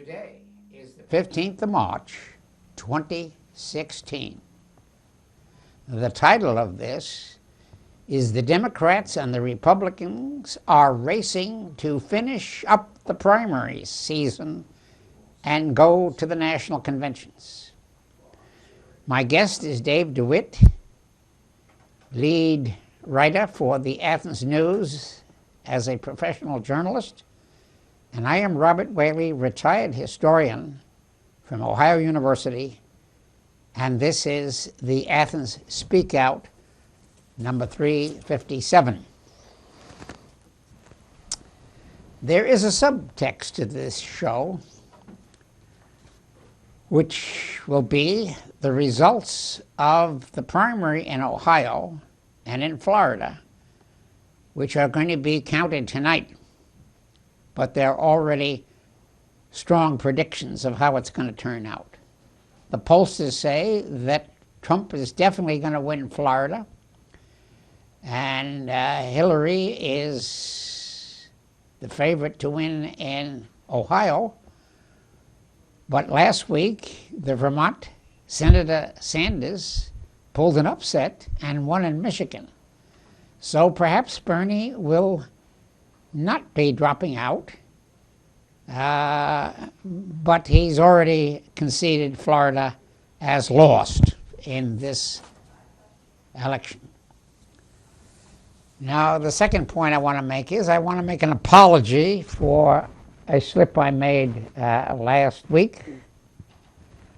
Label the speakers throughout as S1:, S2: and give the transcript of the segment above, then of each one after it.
S1: Today is the 15th of March, 2016. The title of this is "The Democrats and the Republicans are racing to finish up the primary season and go to the national conventions." My guest is Dave DeWitt, lead writer for the Athens News as a professional journalist, and I am Robert Whaley, retired historian from Ohio University, and this is the Athens Speakout number 357. There is a subtext to this show, which will be the results of the primary in Ohio and in Florida, which are going to be counted tonight. But there are already strong predictions of how it's going to turn out. The pollsters say that Trump is definitely going to win Florida, and Hillary is the favorite to win in Ohio. But last week, the Vermont Senator Sanders pulled an upset and won in Michigan. So perhaps Bernie will not be dropping out, but he's already conceded Florida as lost in this election. Now, the second point I want to make is I want to make an apology for a slip I made last week.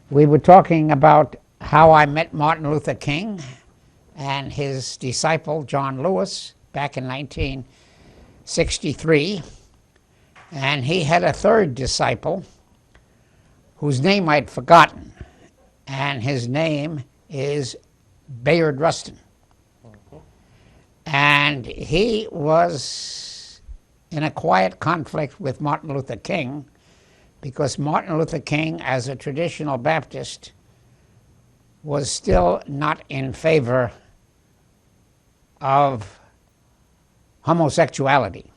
S1: We were talking about how I met Martin Luther King and his disciple John Lewis back in 1963, and he had a third disciple whose name I'd forgotten, and his name is Bayard Rustin. And he was in a quiet conflict with Martin Luther King, because Martin Luther King, as a traditional Baptist, was still not in favor of homosexuality.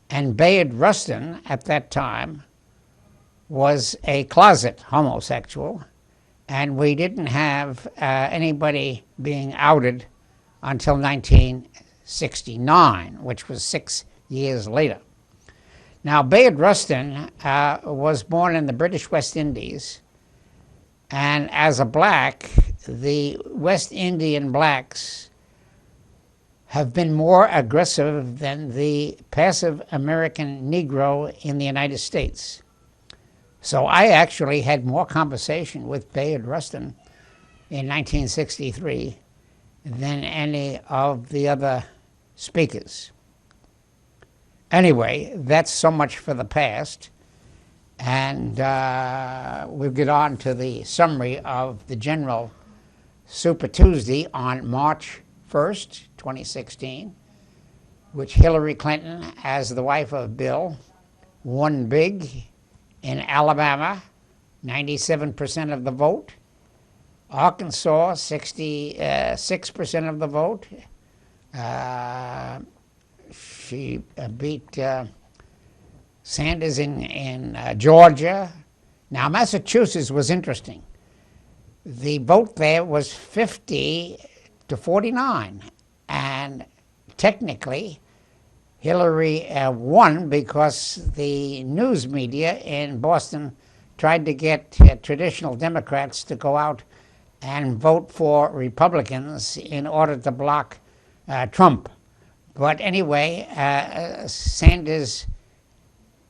S1: And Bayard Rustin, at that time, was a closet homosexual, and we didn't have anybody being outed until 1969, which was 6 years later. Now, Bayard Rustin was born in the British West Indies, and as a black, the West Indian blacks have been more aggressive than the passive American Negro in the United States. So I actually had more conversation with Bayard Rustin in 1963 than any of the other speakers. Anyway, that's so much for the past, and we'll get on to the summary of the general Super Tuesday on March 1st, 2016, which Hillary Clinton, as the wife of Bill, won big in Alabama, 97% of the vote. Arkansas, 66% of the vote. She beat Sanders in Georgia. Now, Massachusetts was interesting. The vote there was 50 to 49, and technically Hillary won because the news media in Boston tried to get traditional Democrats to go out and vote for Republicans in order to block Trump. But anyway, Sanders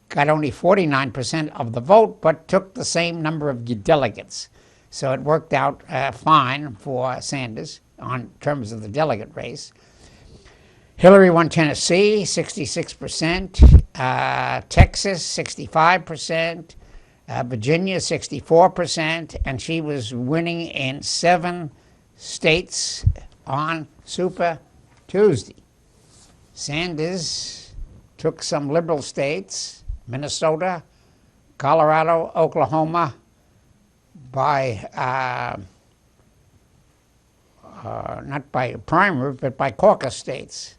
S1: got only 49% of the vote, but took the same number of delegates. So it worked out fine for Sanders on terms of the delegate race. Hillary won Tennessee, 66%, Texas, 65%, Virginia, 64%, and she was winning in 7 states on Super Tuesday. Sanders took some liberal states, Minnesota, Colorado, Oklahoma, by not by primary, but by caucus states.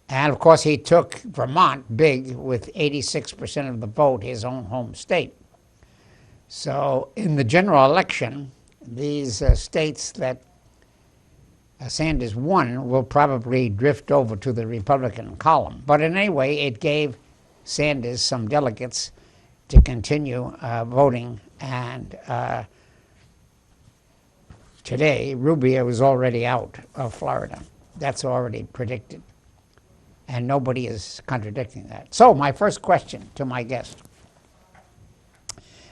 S1: And of course, he took Vermont big with 86% of the vote, his own home state. So in the general election, these states that Sanders won will probably drift over to the Republican column. But in any way, it gave Sanders some delegates to continue voting. And today, Rubio is already out of Florida. That's already predicted. And nobody is contradicting that. So my first question to my guest.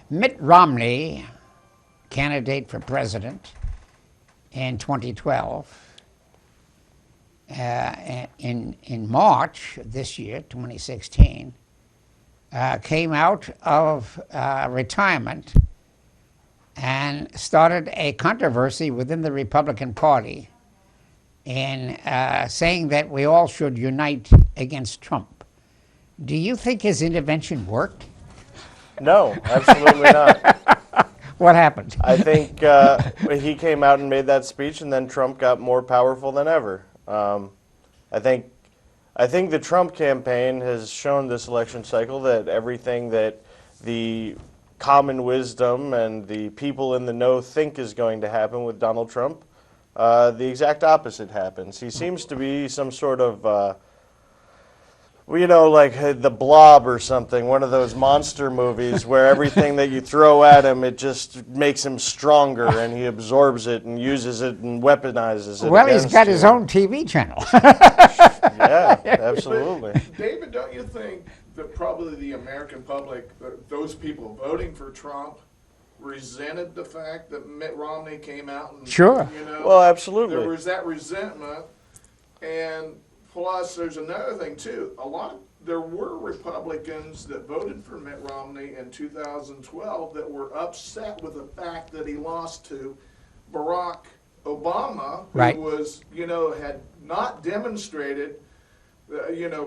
S1: Mitt Romney, candidate for president in 2012, in March this year, 2016, came out of retirement and started a controversy within the Republican Party in saying that we all should unite against Trump. Do you think his intervention worked?
S2: No, absolutely not.
S1: What happened?
S2: I think he came out and made that speech, and then Trump got more powerful than ever. I think the Trump campaign has shown this election cycle that everything that the common wisdom and the people in the know think is going to happen with Donald Trump, the exact opposite happens. He seems to be some sort of like The Blob or something, one of those monster movies where everything that you throw at him, it just makes him stronger, and he absorbs it and uses it and weaponizes it.
S1: Well, he's got his own TV channel.
S2: Yeah, absolutely.
S3: David, don't you think that probably the American public, those people voting for Trump, resented the fact that Mitt Romney came out and,
S1: Sure.
S2: Well, absolutely.
S3: There was that resentment, and plus, there's another thing too. There were Republicans that voted for Mitt Romney in 2012 that were upset with the fact that he lost to Barack Obama, who
S1: Right.
S3: was, had not demonstrated,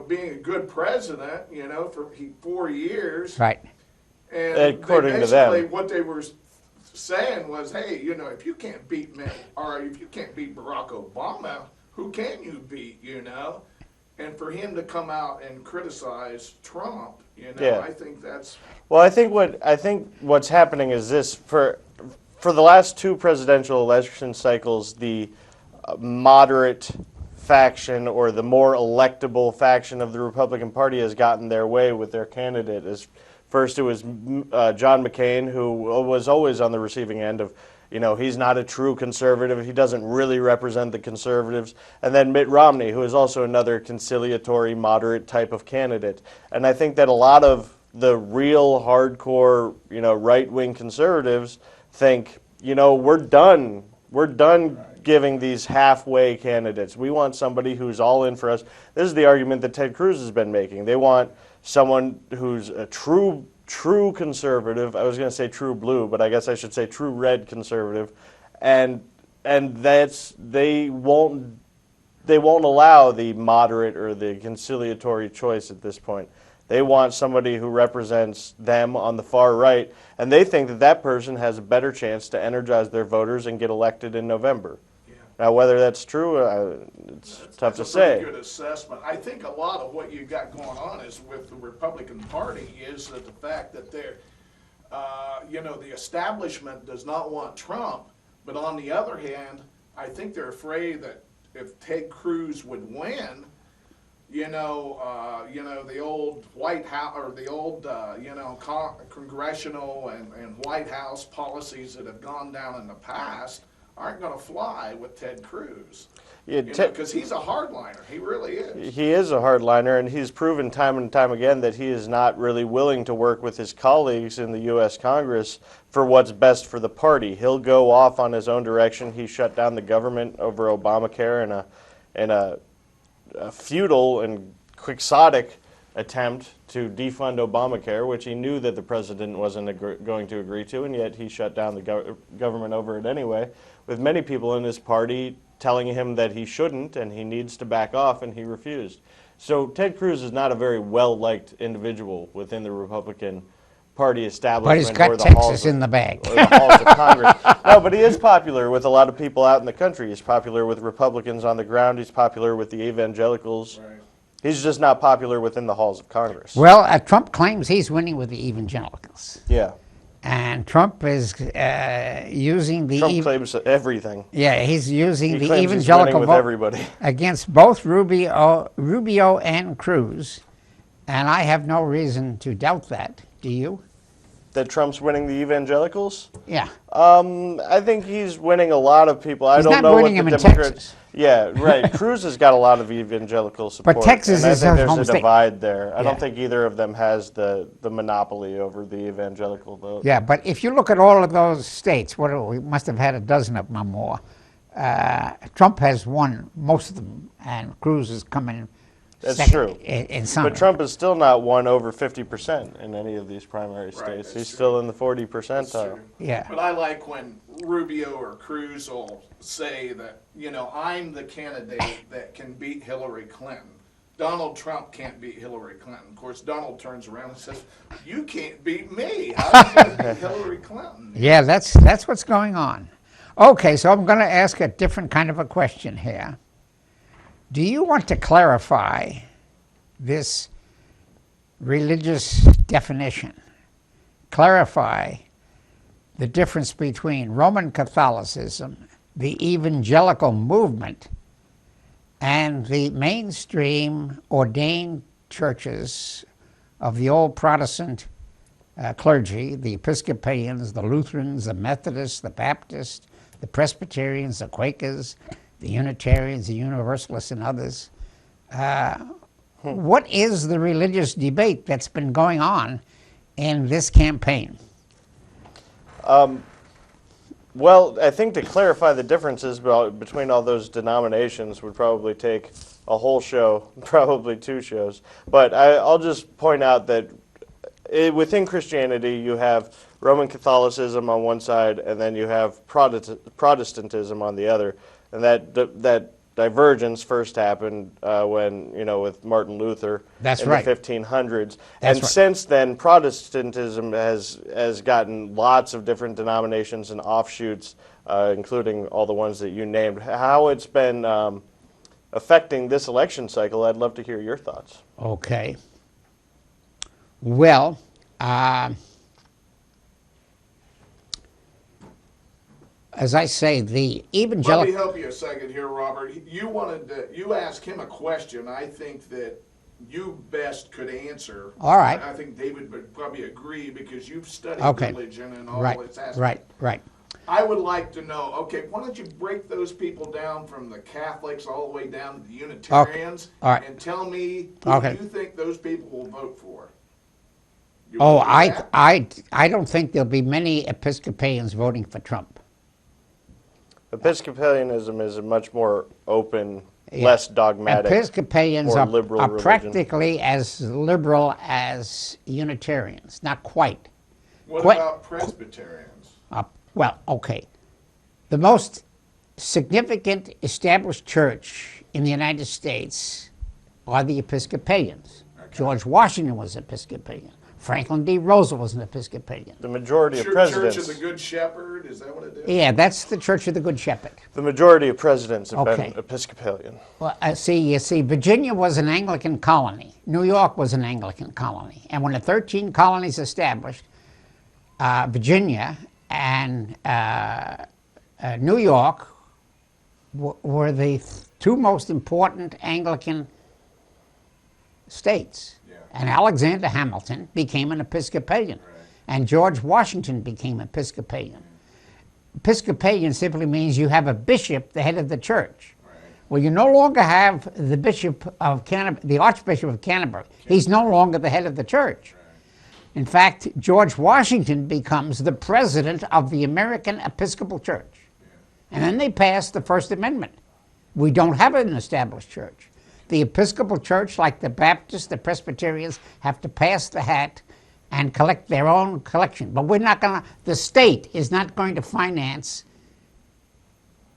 S3: being a good president, for 4 years.
S1: Right.
S3: And
S2: According to
S3: basically
S2: them.
S3: what they were saying was, hey, if you can't beat Mitt, or if you can't beat Barack Obama, who can you beat, And for him to come out and criticize Trump,
S2: Yeah.
S3: I think that's...
S2: Well, I think what's happening is this: for the last two presidential election cycles, the moderate faction or the more electable faction of the Republican Party has gotten their way with their candidate. First, it was John McCain, who was always on the receiving end of, he's not a true conservative. He doesn't really represent the conservatives. And then Mitt Romney, who is also another conciliatory, moderate type of candidate. And I think that a lot of the real hardcore, right-wing conservatives think, we're done. We're done giving these halfway candidates. We want somebody who's all in for us. This is the argument that Ted Cruz has been making. They want someone who's a true conservative. I was going to say true blue, but I guess I should say true red conservative, and they won't allow the moderate or the conciliatory choice at this point. They want somebody who represents them on the far right, and they think that person has a better chance to energize their voters and get elected in November.
S3: Yeah.
S2: Now, whether that's true, it's tough to say.
S3: That's a pretty good assessment. I think a lot of what you've got going on is with the Republican Party is that the fact that they're, the establishment does not want Trump, but on the other hand, I think they're afraid that if Ted Cruz would win, the old White House or the old, congressional and White House policies that have gone down in the past aren't going to fly with Ted Cruz.
S2: Yeah,
S3: Because he's a hardliner. He really is.
S2: He is a hardliner, and he's proven time and time again that he is not really willing to work with his colleagues in the U.S. Congress for what's best for the party. He'll go off on his own direction. He shut down the government over Obamacare in a futile and quixotic attempt to defund Obamacare, which he knew that the president wasn't going to agree to, and yet he shut down the government over it anyway, with many people in his party telling him that he shouldn't and he needs to back off, and he refused. So Ted Cruz is not a very well-liked individual within the Republican Party establishment.
S1: But he's got
S2: or the
S1: Texas in the bag.
S2: or the halls of Congress. No, but he is popular with a lot of people out in the country. He's popular with Republicans on the ground. He's popular with the evangelicals.
S3: Right.
S2: He's just not popular within the halls of Congress.
S1: Well, Trump claims he's winning with the evangelicals.
S2: Yeah.
S1: And Trump is using the...
S2: Trump claims everything.
S1: Yeah, he's using
S2: He
S1: the
S2: claims he's
S1: evangelical
S2: winning with
S1: vote
S2: everybody.
S1: against both Rubio and Cruz. And I have no reason to doubt that. Do you?
S2: That Trump's winning the evangelicals?
S1: Yeah.
S2: I think he's winning a lot of people. I
S1: He's
S2: don't
S1: not
S2: know
S1: winning
S2: what the
S1: them in
S2: Democrats.
S1: Texas.
S2: Yeah, right. Cruz has got a lot of evangelical support.
S1: Texas
S2: and
S1: is
S2: I
S1: her
S2: think
S1: home
S2: there's a
S1: state.
S2: divide there. I
S1: Yeah.
S2: don't think either of them has the monopoly over the evangelical vote.
S1: Yeah, but if you look at all of those states, we must have had a dozen of them or more. Trump has won most of them, and Cruz is coming
S2: That's
S1: second
S2: true.
S1: in some.
S2: But Trump has still not won over 50% in any of these primary
S3: Right,
S2: states.
S3: that's
S2: He's
S3: true.
S2: still in the 40
S3: That's
S2: percentile.
S3: true.
S1: Yeah.
S3: But I like when Rubio or Cruz will say that, I'm the candidate that can beat Hillary Clinton. Donald Trump can't beat Hillary Clinton. Of course, Donald turns around and says, "You can't beat me. How are you going to beat Hillary Clinton?"
S1: Yeah, that's what's going on. Okay, so I'm going to ask a different kind of a question here. Do you want to clarify this religious definition? Clarify the difference between Roman Catholicism, the evangelical movement, and the mainstream ordained churches of the old Protestant clergy, the Episcopalians, the Lutherans, the Methodists, the Baptists, the Presbyterians, the Quakers, the Unitarians, the Universalists, and others. What is the religious debate that's been going on in this campaign?
S2: Well, I think to clarify the differences between all those denominations would probably take a whole show, probably 2 shows. But I'll just point out that within Christianity, you have Roman Catholicism on one side, and then you have Protestantism on the other. And that divergence first happened when, with Martin Luther
S1: That's
S2: in
S1: right.
S2: the 1500s.
S1: That's
S2: And
S1: right.
S2: since then, Protestantism has gotten lots of different denominations and offshoots, including all the ones that you named. How it's been affecting this election cycle, I'd love to hear your thoughts.
S1: Okay. Well, as I say, the
S3: Let me
S1: evangelical...
S3: help you a second here, Robert. You asked him a question I think that you best could answer.
S1: All right.
S3: I think David would probably agree because you've studied
S1: Okay.
S3: religion and all
S1: Right,
S3: its aspects.
S1: right.
S3: I would like to know, okay, why don't you break those people down from the Catholics all the way down to the Unitarians
S1: all right.
S3: and tell me who
S1: Okay.
S3: you think those people will vote for? You
S1: Oh,
S3: wanna do that?
S1: I don't think there'll be many Episcopalians voting for Trump.
S2: Episcopalianism is a much more open,
S1: Yeah.
S2: less dogmatic,
S1: Episcopalians
S2: more
S1: are
S2: liberal religion.
S1: practically as liberal as Unitarians. Not quite.
S3: What
S1: Quite-
S3: about Presbyterians?
S1: Well, okay. The most significant established church in the United States are the Episcopalians. George Washington was Episcopalian. Franklin D. Roosevelt was an Episcopalian.
S2: The majority of
S3: Church
S2: presidents.
S3: of the Good Shepherd, is that what it is?
S1: Yeah, that's the Church of the Good Shepherd.
S2: The majority of presidents have
S1: Okay.
S2: been Episcopalian.
S1: Well, you see, Virginia was an Anglican colony. New York was an Anglican colony. And when the 13 colonies established, Virginia and New York were the 2 most important Anglican states.
S3: Yeah.
S1: And Alexander Hamilton became an Episcopalian.
S3: Right.
S1: And George Washington became Episcopalian. Episcopalian simply means you have a bishop, the head of the church.
S3: Right.
S1: Well, you no longer have the bishop of Canterbury, the Archbishop of Canterbury. He's no longer the head of the church. In fact, George Washington becomes the president of the American Episcopal Church. And then they passed the First Amendment. We don't have an established church. The Episcopal Church, like the Baptists, the Presbyterians, have to pass the hat and collect their own collection. But we're not going to, the state is not going to finance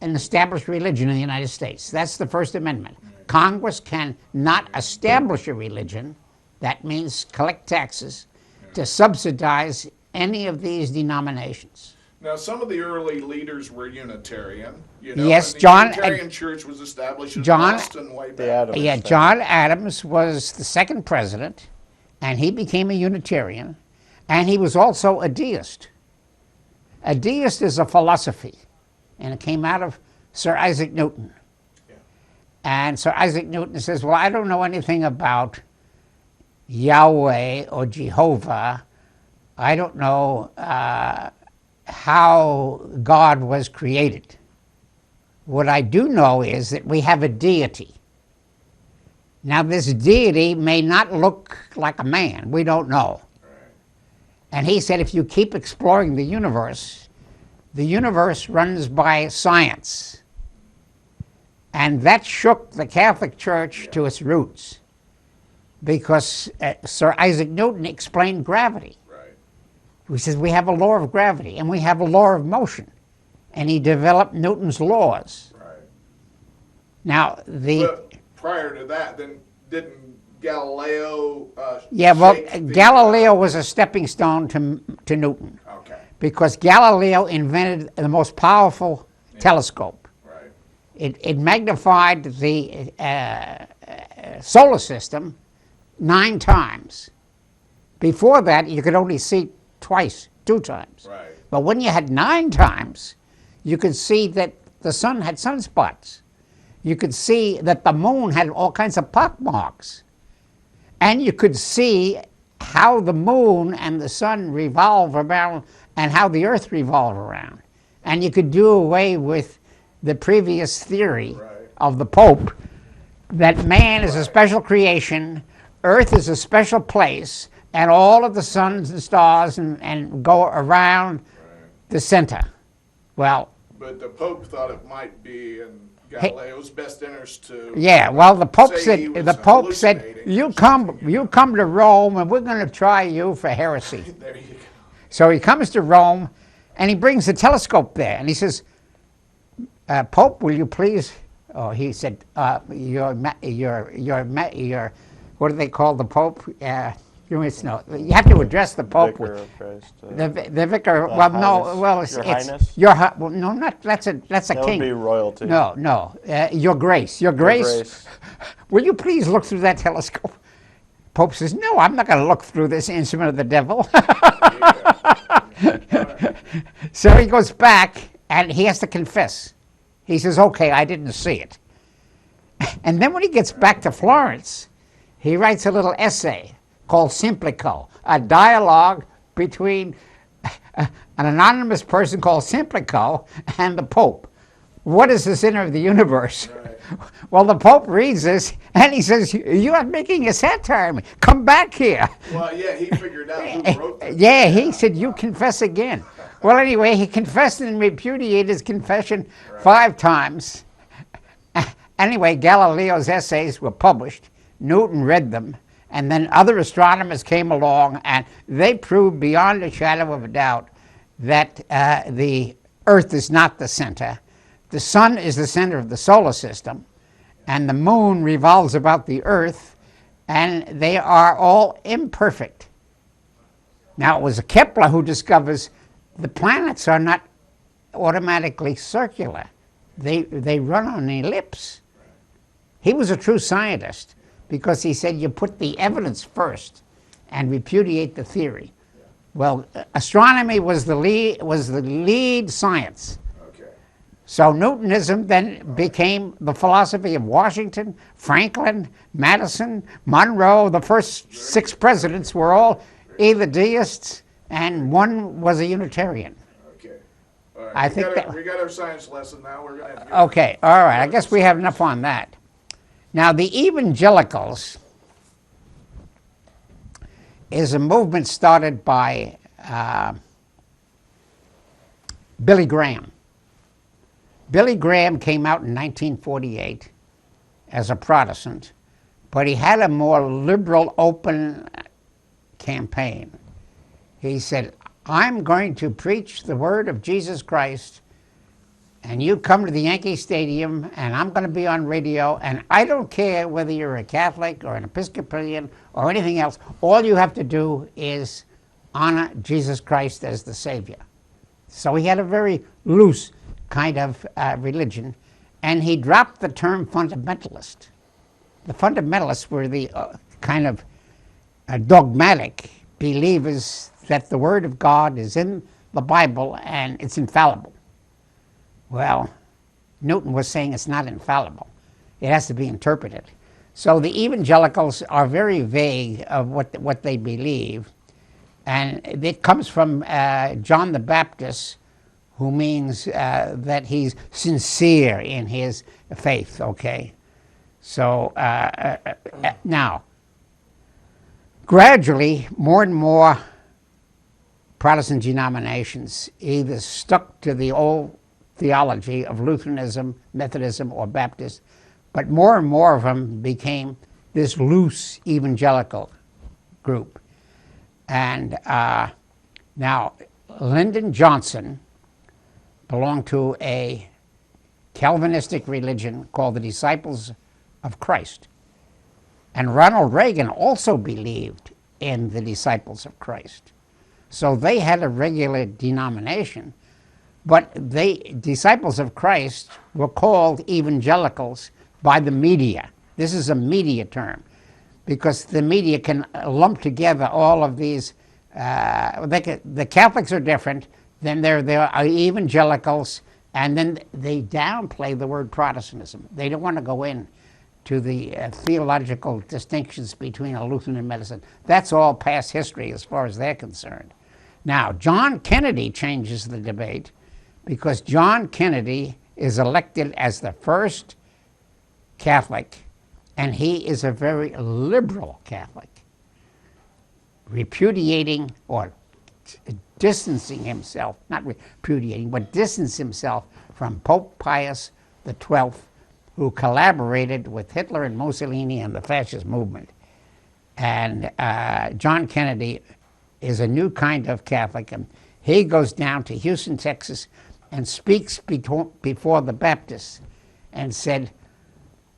S1: an established religion in the United States. That's the First Amendment. Congress can not establish a religion, that means collect taxes, to subsidize any of these denominations.
S3: Now, some of the early leaders were Unitarian. You know,
S1: Yes,
S3: and the
S1: John-
S3: Unitarian Church was established in
S1: John-
S3: Boston way
S2: The
S3: back.
S2: Adams
S1: Yeah,
S2: thing.
S1: John Adams was the second president, and he became a Unitarian, and he was also a deist. A deist is a philosophy, and it came out of Sir Isaac Newton.
S3: Yeah.
S1: And Sir Isaac Newton says, well, I don't know anything about Yahweh or Jehovah. I don't know how God was created. What I do know is that we have a deity. Now, this deity may not look like a man. We don't know. And he said, if you keep exploring the universe runs by science. And that shook the Catholic Church to its roots, because Sir Isaac Newton explained gravity.
S3: Right.
S1: He says we have a law of gravity and we have a law of motion. And he developed Newton's laws.
S3: Right.
S1: Now,
S3: But prior to that, then didn't Galileo?
S1: yeah, well,
S3: shake the,
S1: Galileo was a stepping stone to Newton,
S3: Okay.
S1: because Galileo invented the most powerful telescope.
S3: Right.
S1: It magnified the solar system 9 times. Before that, you could only see two times.
S3: Right.
S1: But when you had 9 times, you could see that the sun had sunspots. You could see that the moon had all kinds of pockmarks. And you could see how the moon and the sun revolve around and how the earth revolve around. And you could do away with the previous theory
S3: Right.
S1: of the Pope that man is a special creation, earth is a special place, and all of the suns and stars and go around the center. Well,
S3: But the Pope thought it might be in Galileo's best interest to.
S1: yeah, well, the Pope
S3: Say he
S1: said,
S3: was
S1: the Pope said,
S3: hallucinating
S1: you
S3: or
S1: come to Rome and we're going to try you for heresy.
S3: There you go.
S1: So he comes to Rome and he brings a telescope there and he says, Pope, will you please? Oh, he said, your, what do they call the Pope? You must know. You have to address the Pope.
S2: Vicar of Christ.
S1: The vicar. Well, no.
S2: Highness.
S1: Well, it's
S2: Your Highness?
S1: well, no, not that's a
S2: That
S1: king.
S2: would be royalty.
S1: No. Your Grace. Your Grace. Will you please look through that telescope? Pope says, no, I'm not going to look through this instrument of the devil. So he goes back and he has to confess. He says, okay, I didn't see it. And then when he gets back to Florence, he writes a little essay called Simplico, a dialogue between an anonymous person called Simplico and the Pope. What is the center of the universe?
S3: Right.
S1: Well, the Pope reads this and he says, you are making a satire of me. Come back here.
S3: Well, yeah, he figured out who wrote this.
S1: Yeah, he said, you confess again. Well, anyway, he confessed and repudiated his confession 5 times. Anyway, Galileo's essays were published. Newton read them. And then other astronomers came along and they proved beyond a shadow of a doubt that the Earth is not the center. The sun is the center of the solar system, and the moon revolves about the Earth, and they are all imperfect. Now, it was Kepler who discovers the planets are not automatically circular. They run on an ellipse. He was a true scientist because he said you put the evidence first and repudiate the theory. Well, astronomy was the lead science.
S3: Okay.
S1: So Newtonism then became the philosophy of Washington, Franklin, Madison, Monroe. The first 6 presidents were all either deists, and one was a Unitarian.
S3: Okay. All right.
S1: I
S3: we
S1: think
S3: got
S1: that-
S3: we got our science lesson now. We're going to have to
S1: Okay, all right, I guess we have enough on that. Now, the evangelicals is a movement started by Billy Graham. Billy Graham came out in 1948 as a Protestant, but he had a more liberal, open campaign. He said, I'm going to preach the word of Jesus Christ, and you come to the Yankee Stadium, and I'm going to be on radio, and I don't care whether you're a Catholic or an Episcopalian or anything else. All you have to do is honor Jesus Christ as the Savior. So he had a very loose kind of religion, and he dropped the term fundamentalist. The fundamentalists were the kind of dogmatic believers that the Word of God is in the Bible and it's infallible. Well, Newton was saying it's not infallible. It has to be interpreted. So the evangelicals are very vague of what they believe, and it comes from John the Baptist, who means that he's sincere in his faith, okay? So now, gradually, more and more Protestant denominations either stuck to the old theology of Lutheranism, Methodism, or Baptist, but more and more of them became this loose evangelical group. And now, Lyndon Johnson belonged to a Calvinistic religion called the Disciples of Christ. And Ronald Reagan also believed in the Disciples of Christ. So they had a regular denomination, but Disciples of Christ were called evangelicals by the media. This is a media term, because the media can lump together all of these. The Catholics are different, then there are evangelicals, and then they downplay the word Protestantism. They don't want to go in to the theological distinctions between a Lutheran and Methodist. That's all past history as far as they're concerned. Now, John Kennedy changes the debate, because John Kennedy is elected as the first Catholic, and he is a very liberal Catholic, repudiating or distancing himself, not repudiating, but distance himself from Pope Pius XII, who collaborated with Hitler and Mussolini and the fascist movement. And John Kennedy is a new kind of Catholic, and he goes down to Houston, Texas, and speaks before the Baptists and said,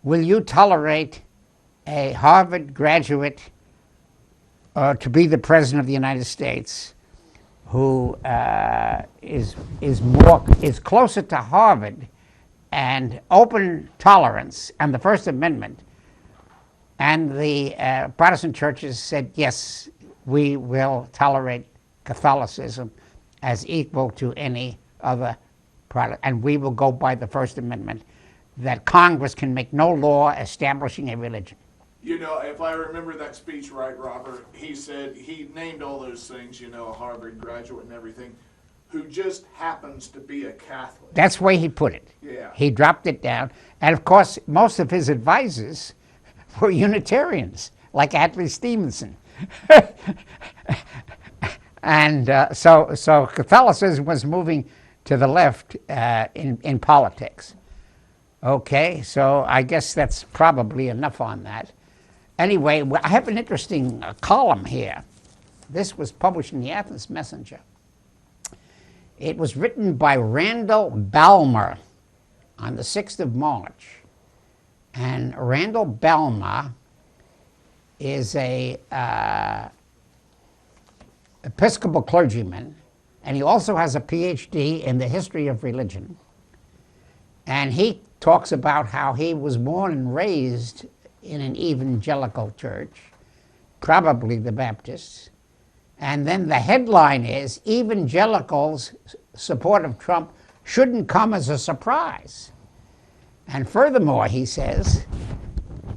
S1: "Will you tolerate a Harvard graduate to be the President of the United States who is closer to Harvard and open tolerance and the First Amendment?" And the Protestant churches said, yes, we will tolerate Catholicism as equal to any other product, and we will go by the First Amendment, that Congress can make no law establishing a religion.
S3: You know, if I remember that speech right, Robert, he said, he named all those things, you know, a Harvard graduate and everything, who just happens to be a Catholic.
S1: That's the way he put it.
S3: Yeah.
S1: He dropped it down. And of course, most of his advisors were Unitarians, like Adlai Stevenson. And so Catholicism was moving to the left in politics. Okay, so I guess that's probably enough on that. Anyway, I have an interesting column here. This was published in the Athens Messenger. It was written by Randall Balmer on the 6th of March. And Randall Balmer is a Episcopal clergyman, and he also has a PhD in the history of religion. And he talks about how he was born and raised in an evangelical church, probably the Baptists. And then the headline is, "Evangelicals' support of Trump shouldn't come as a surprise." And furthermore, he says,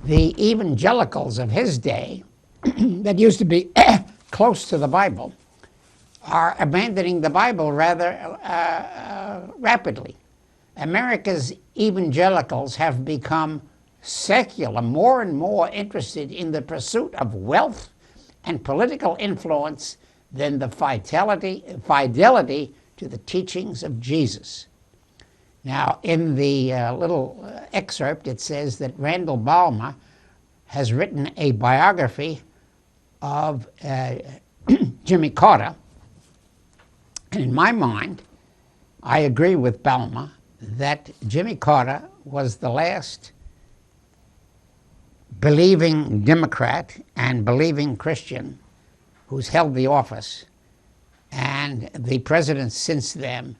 S1: the evangelicals of his day, that used to be close to the Bible, are abandoning the Bible rather rapidly. America's evangelicals have become secular, more and more interested in the pursuit of wealth and political influence than the fidelity to the teachings of Jesus. Now, in the little excerpt, it says that Randall Balmer has written a biography of Jimmy Carter. And in my mind, I agree with Balmer that Jimmy Carter was the last believing Democrat and believing Christian who's held the office. And the presidents since then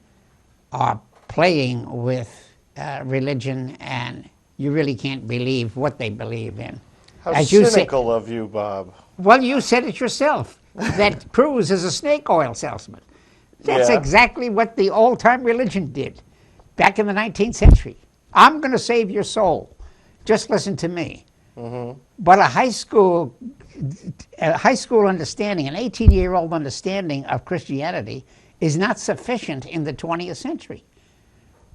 S1: are playing with religion, and you really can't believe what they believe in.
S2: How
S1: As you say,
S2: cynical of you, Bob.
S1: well, you said it yourself, that Cruz is a snake oil salesman. That's
S2: Yeah.
S1: exactly what the old-time religion did back in the 19th century. I'm going to save your soul. Just listen to me. But a high school understanding, an 18-year-old understanding of Christianity is not sufficient in the 20th century.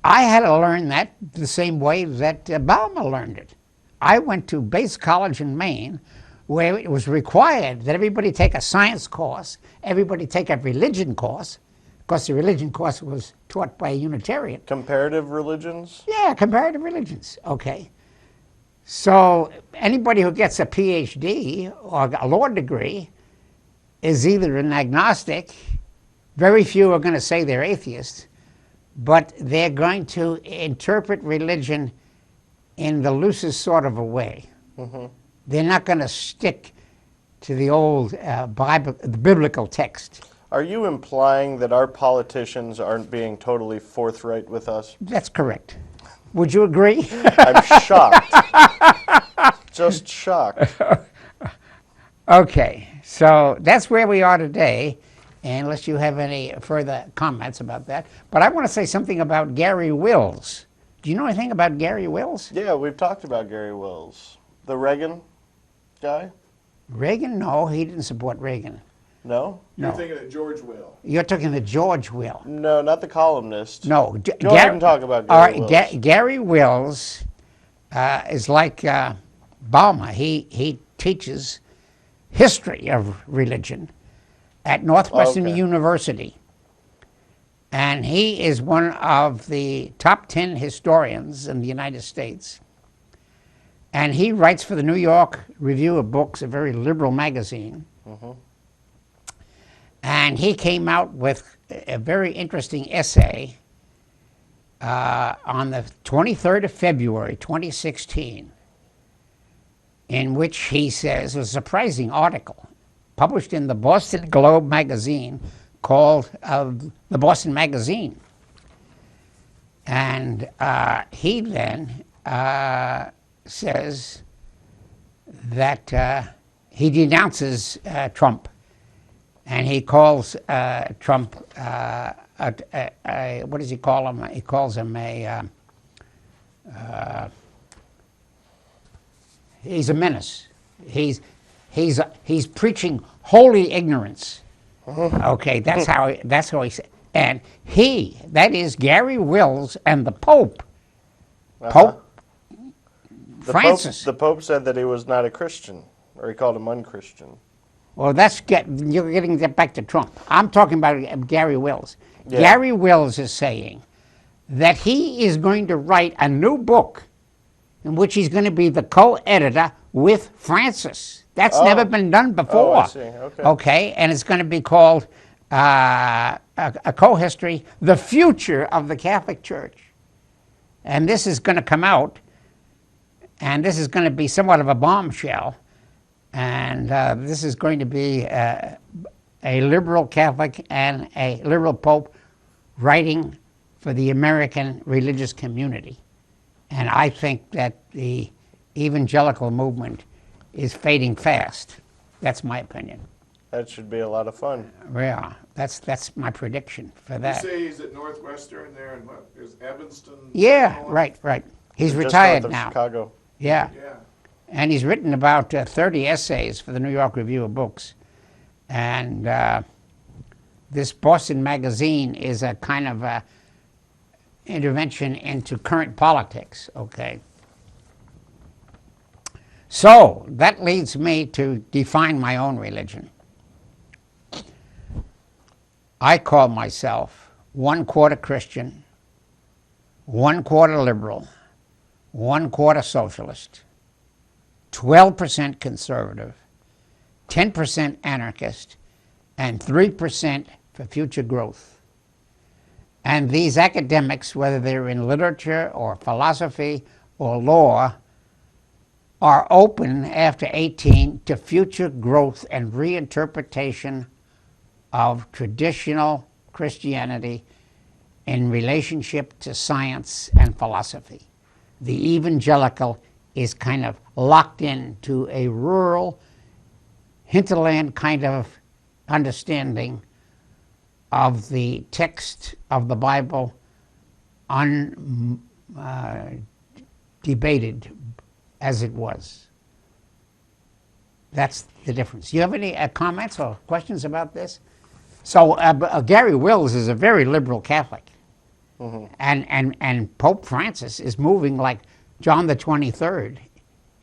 S1: I had to learn that the same way that Balmer learned it. I went to Bates College in Maine, where it was required that everybody take a science course, everybody take a religion course, because the religion course was taught by a Unitarian.
S2: Comparative religions?
S1: Yeah, comparative religions, okay. So anybody who gets a PhD or a law degree is either an agnostic, very few are going to say they're atheists, but they're going to interpret religion in the loosest sort of a way. They're not going to stick to the old Bible, the biblical text.
S2: Are you implying that our politicians aren't being totally forthright with us?
S1: That's correct. Would you agree?
S2: I'm shocked. Just shocked.
S1: Okay, so that's where we are today, unless you have any further comments about that. But I want to say something about Gary Wills. Do you know anything about Gary Wills?
S2: Yeah, we've talked about Gary Wills. The Reagan guy?
S1: Reagan? No, he didn't support Reagan.
S2: No?
S3: You're
S1: No.
S3: thinking of George Will.
S1: You're talking the George Will.
S2: No, not the columnist.
S1: No.
S2: Go ahead and talk about
S1: all
S2: Gary
S1: right,
S2: Wills.
S1: Gary Wills is like Balmer. He teaches history of religion at Northwestern
S2: Okay.
S1: University. And he is one of the top 10 historians in the United States. And he writes for the New York Review of Books, a very liberal magazine. And he came out with a very interesting essay on the 23rd of February, 2016, in which he says, a surprising article, published in the Boston Globe magazine called the Boston Magazine. And he then says that he denounces Trump. And he calls Trump, what does he call him? He calls him he's a menace. He's preaching holy ignorance. Okay, that's how he said. And that is Gary Wills and the Pope. Pope Francis.
S2: The Pope said that he was not a Christian, or he called him unchristian.
S1: Well, you're getting back to Trump. I'm talking about Gary Wills.
S2: Yeah.
S1: Gary Wills is saying that he is going to write a new book in which he's going to be the co-editor with Francis. That's never been done before.
S2: Oh, I see. Okay.
S1: Okay, and it's going to be called a co-history, The Future of the Catholic Church. And this is going to come out, and this is going to be somewhat of a bombshell. And this is going to be a liberal Catholic and a liberal Pope writing for the American religious community. And I think that the evangelical movement is fading fast. That's my opinion.
S2: That should be a lot of fun.
S1: Yeah, that's my prediction for that.
S3: You say he's at Northwestern there, and what, is Evanston?
S1: Yeah,
S3: Illinois?
S1: right. He's
S2: Just
S1: retired
S2: north of
S1: now.
S2: Chicago.
S1: Yeah.
S3: Yeah.
S1: And he's written about 30 essays for the New York Review of Books. And this Boston Magazine is a kind of a intervention into current politics, okay? So that leads me to define my own religion. I call myself 1/4 Christian, 1/4 liberal, 1/4 socialist, 12% conservative, 10% anarchist, and 3% for future growth. And these academics, whether they're in literature or philosophy or law, are open after 18 to future growth and reinterpretation of traditional Christianity in relationship to science and philosophy. The evangelical is kind of locked into a rural, hinterland kind of understanding of the text of the Bible, debated as it was. That's the difference. You have any comments or questions about this? So Gary Wills is a very liberal Catholic. And Pope Francis is moving like John the 23rd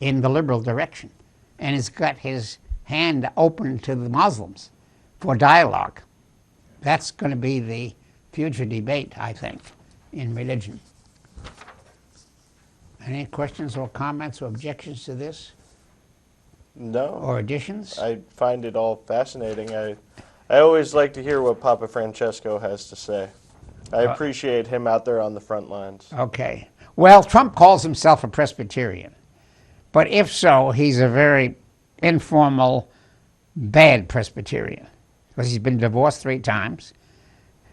S1: in the liberal direction, and has got his hand open to the Muslims for dialogue. That's going to be the future debate, I think, in religion. Any questions or comments or objections to this?
S2: No.
S1: Or additions?
S2: I find it all fascinating. I always like to hear what Papa Francesco has to say. I appreciate him out there on the front lines.
S1: Okay. Well, Trump calls himself a Presbyterian. But if so, he's a very informal, bad Presbyterian. Because he's been divorced 3 times.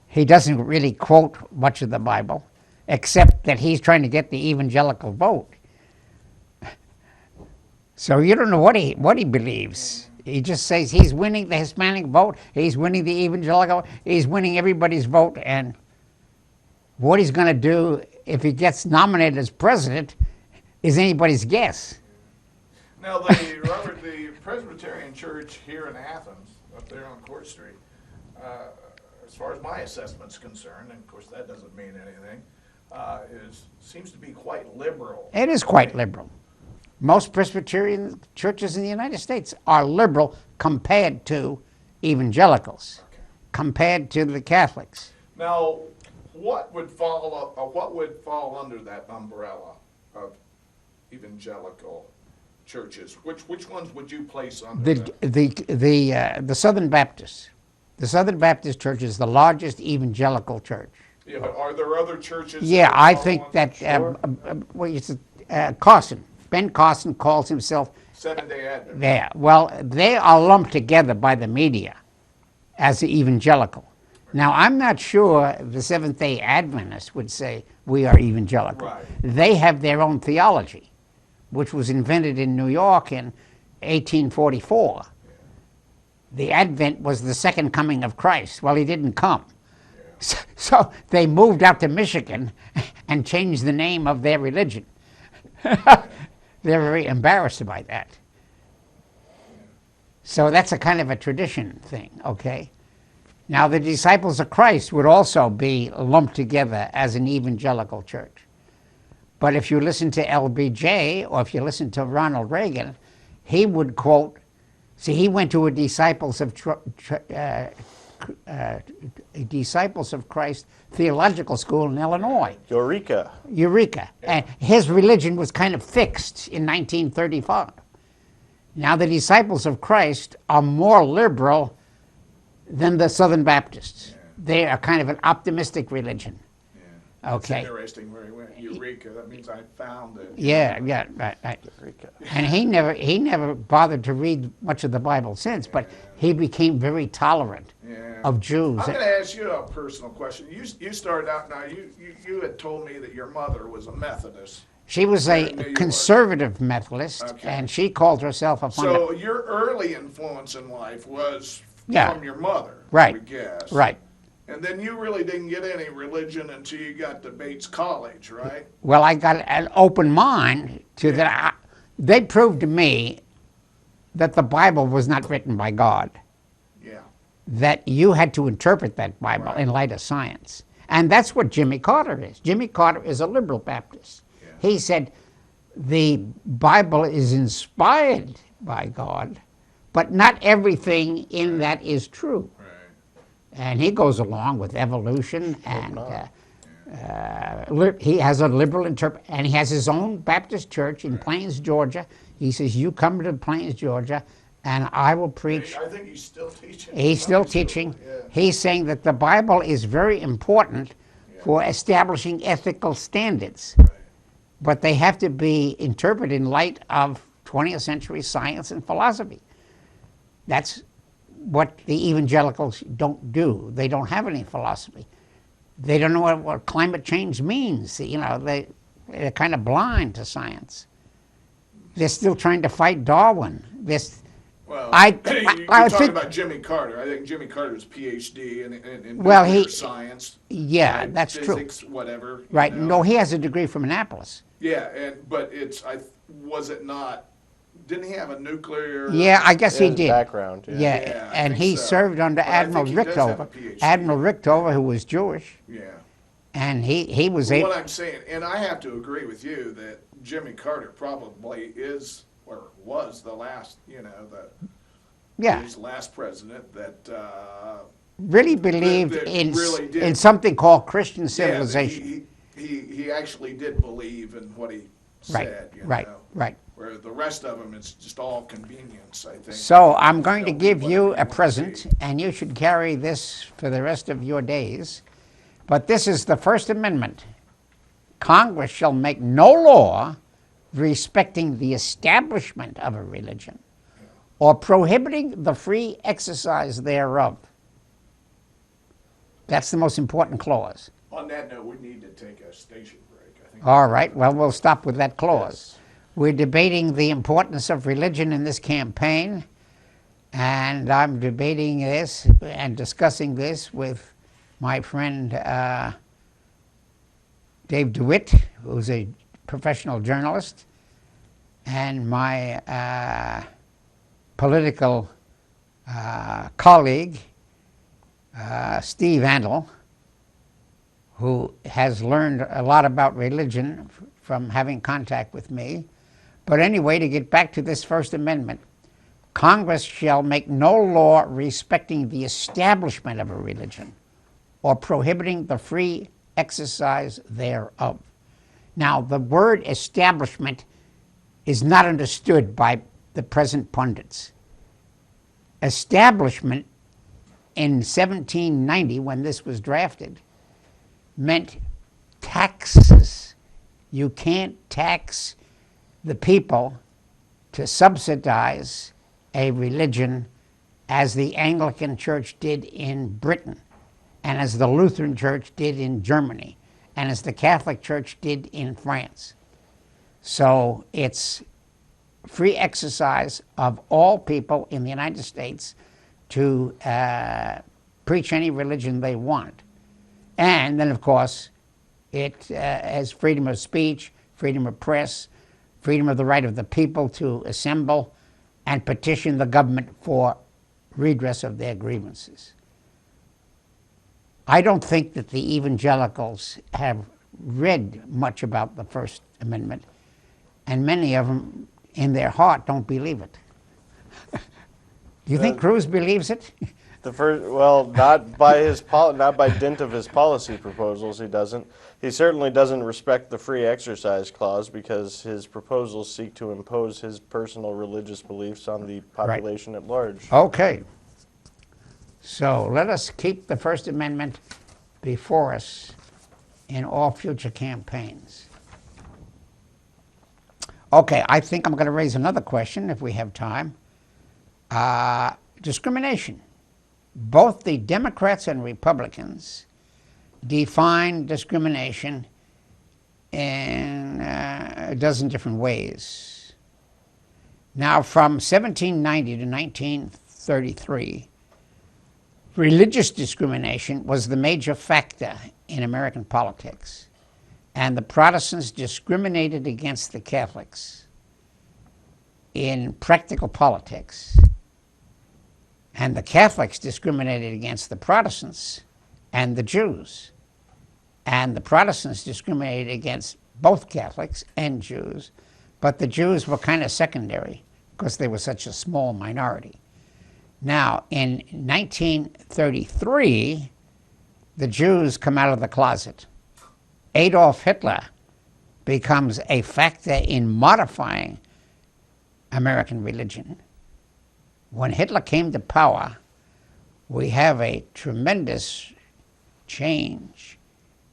S1: He doesn't really quote much of the Bible, except that he's trying to get the evangelical vote. So you don't know what he believes. He just says he's winning the Hispanic vote, he's winning the evangelical, he's winning everybody's vote, and what he's going to do if he gets nominated as president is anybody's guess.
S3: Now, the Presbyterian Church here in Athens, up there on Court Street, as far as my assessment's concerned, and of course that doesn't mean anything, seems to be quite liberal.
S1: It is quite liberal. Most Presbyterian churches in the United States are liberal compared to evangelicals, compared to the Catholics.
S3: Now, what would fall under that umbrella of evangelical churches? Which ones would you place under that?
S1: The Southern Baptists. The Southern Baptist Church is the largest evangelical church.
S3: Yeah, but are there other churches?
S1: Yeah,
S3: that
S1: I
S3: fall
S1: think
S3: under-
S1: that Carson. Ben Carson calls himself.
S3: Seventh-day Adventist.
S1: Yeah, well, they are lumped together by the media as the evangelical. Now, I'm not sure the Seventh-day Adventists would say we are evangelical.
S3: Right.
S1: They have their own theology, which was invented in New York in 1844. The Advent was the second coming of Christ. Well, he didn't come. So they moved out to Michigan and changed the name of their religion. They're very embarrassed by that. So that's a kind of a tradition thing, okay? Now, the Disciples of Christ would also be lumped together as an evangelical church. But if you listen to LBJ or if you listen to Ronald Reagan, he would quote, see, he went to a Disciples of Christ theological school in Illinois.
S2: Eureka.
S1: And his religion was kind of fixed in 1935. Now the Disciples of Christ are more liberal than the Southern Baptists. They are kind of an optimistic religion.
S3: Yeah.
S1: Okay.
S3: It's interesting where he went. Eureka. That means I found it.
S1: Yeah, right.
S2: Eureka.
S1: And he never bothered to read much of the Bible since, but he became very tolerant of Jews.
S3: I'm going to ask you a personal question. You started out now. You had told me that your mother was a Methodist.
S1: She was a conservative Methodist, and she called herself a
S3: So your early influence in life was from your mother,
S1: right?
S3: I would guess.
S1: Right.
S3: And then you really didn't get any religion until you got to Bates College, right?
S1: Well, I got an open mind to that. They proved to me that the Bible was not written by God.
S3: Yeah.
S1: That you had to interpret that Bible in light of science. And that's what Jimmy Carter is. Jimmy Carter is a liberal Baptist. Yeah. He said the Bible is inspired by God, but not everything in that is true. And he goes along with evolution, and he has a liberal and he has his own Baptist church in Plains, Georgia. He says, you come to Plains, Georgia, and I will preach.
S3: I think he's still teaching.
S1: He's still teaching. Yeah. He's saying that the Bible is very important for establishing ethical standards, but they have to be interpreted in light of 20th century science and philosophy. That's what the evangelicals don't do. They don't have any philosophy. They don't know what climate change means. You know, they're kind of blind to science. They're still trying to fight Darwin.
S3: Well,
S1: I
S3: you're talking
S1: think-
S3: about Jimmy Carter. I think Jimmy Carter's PhD in
S1: Well,
S3: nuclear
S1: he-
S3: science.
S1: Yeah,
S3: right?
S1: that's true.
S3: Physics, whatever. you
S1: Right.
S3: know.
S1: No, he has a degree from Annapolis.
S3: Yeah, but was it not? Didn't he have a nuclear?
S1: Yeah, I guess he
S2: His
S1: did.
S2: background, yeah.
S3: Yeah, I
S1: and
S3: think
S1: he
S3: so.
S1: served under
S3: But I
S1: Admiral
S3: think he does have a
S1: Rickover.
S3: PhD.
S1: Admiral Rickover, who was Jewish,
S3: Yeah.
S1: and he was
S3: Well,
S1: able.
S3: what I'm saying, and I have to agree with you that Jimmy Carter probably is or was the last,
S1: Yeah,
S3: his last president that.
S1: really believed
S3: that
S1: in
S3: really did.
S1: in something called Christian
S3: Yeah,
S1: civilization.
S3: he actually did believe in what he said.
S1: Right.
S3: Where the rest of them, it's just all convenience, I think.
S1: So I'm going to
S3: Tell me
S1: give
S3: whatever
S1: you
S3: you
S1: a
S3: want to
S1: present,
S3: see.
S1: and you should carry this for the rest of your days. But this is the First Amendment. Congress shall make no law respecting the establishment of a religion or prohibiting the free exercise thereof. That's the most important clause.
S3: On that note, we need to take a station break, I think.
S1: All right, well, we'll stop with that clause. We're debating the importance of religion in this campaign, and I'm debating this and discussing this with my friend Dave DeWitt, who's a professional journalist, and my political colleague, Steve Andel, who has learned a lot about religion from having contact with me. But anyway, to get back to this First Amendment, Congress shall make no law respecting the establishment of a religion or prohibiting the free exercise thereof. Now, the word establishment is not understood by the present pundits. Establishment in 1790, when this was drafted, meant taxes. You can't tax the people to subsidize a religion as the Anglican Church did in Britain, and as the Lutheran Church did in Germany, and as the Catholic Church did in France. So it's free exercise of all people in the United States to preach any religion they want. And then, of course, it has freedom of speech, freedom of press, freedom of the right of the people to assemble and petition the government for redress of their grievances. I don't think that the evangelicals have read much about the First Amendment, and many of them, in their heart, don't believe it. Do you think Cruz believes it?
S2: Not by dint of his policy proposals, he doesn't. He certainly doesn't respect the free exercise clause because his proposals seek to impose his personal religious beliefs on the population at large.
S1: Okay. So let us keep the First Amendment before us in all future campaigns. Okay, I think I'm going to raise another question if we have time. Discrimination. Both the Democrats and Republicans define discrimination in a dozen different ways. Now, from 1790 to 1933, religious discrimination was the major factor in American politics, and the Protestants discriminated against the Catholics in practical politics, and the Catholics discriminated against the Protestants and the Jews, and the Protestants discriminated against both Catholics and Jews, but the Jews were kind of secondary because they were such a small minority. Now, in 1933, the Jews come out of the closet. Adolf Hitler becomes a factor in modifying American religion. When Hitler came to power, we have a tremendous change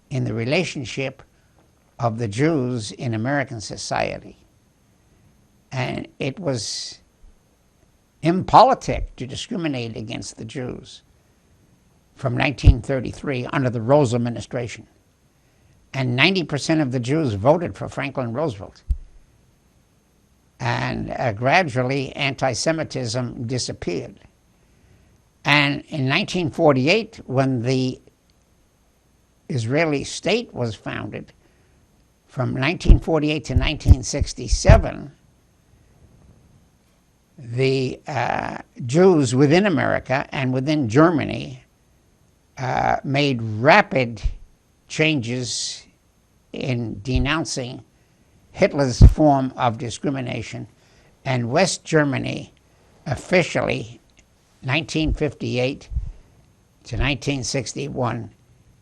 S1: in the relationship of the Jews in American society. And it was impolitic to discriminate against the Jews from 1933 under the Rose administration. And 90% of the Jews voted for Franklin Roosevelt. And gradually, anti-Semitism disappeared. And in 1948, when the Israeli state was founded, from 1948 to 1967, the Jews within America and within Germany made rapid changes in denouncing Hitler's form of discrimination, and West Germany officially, 1958 to 1961,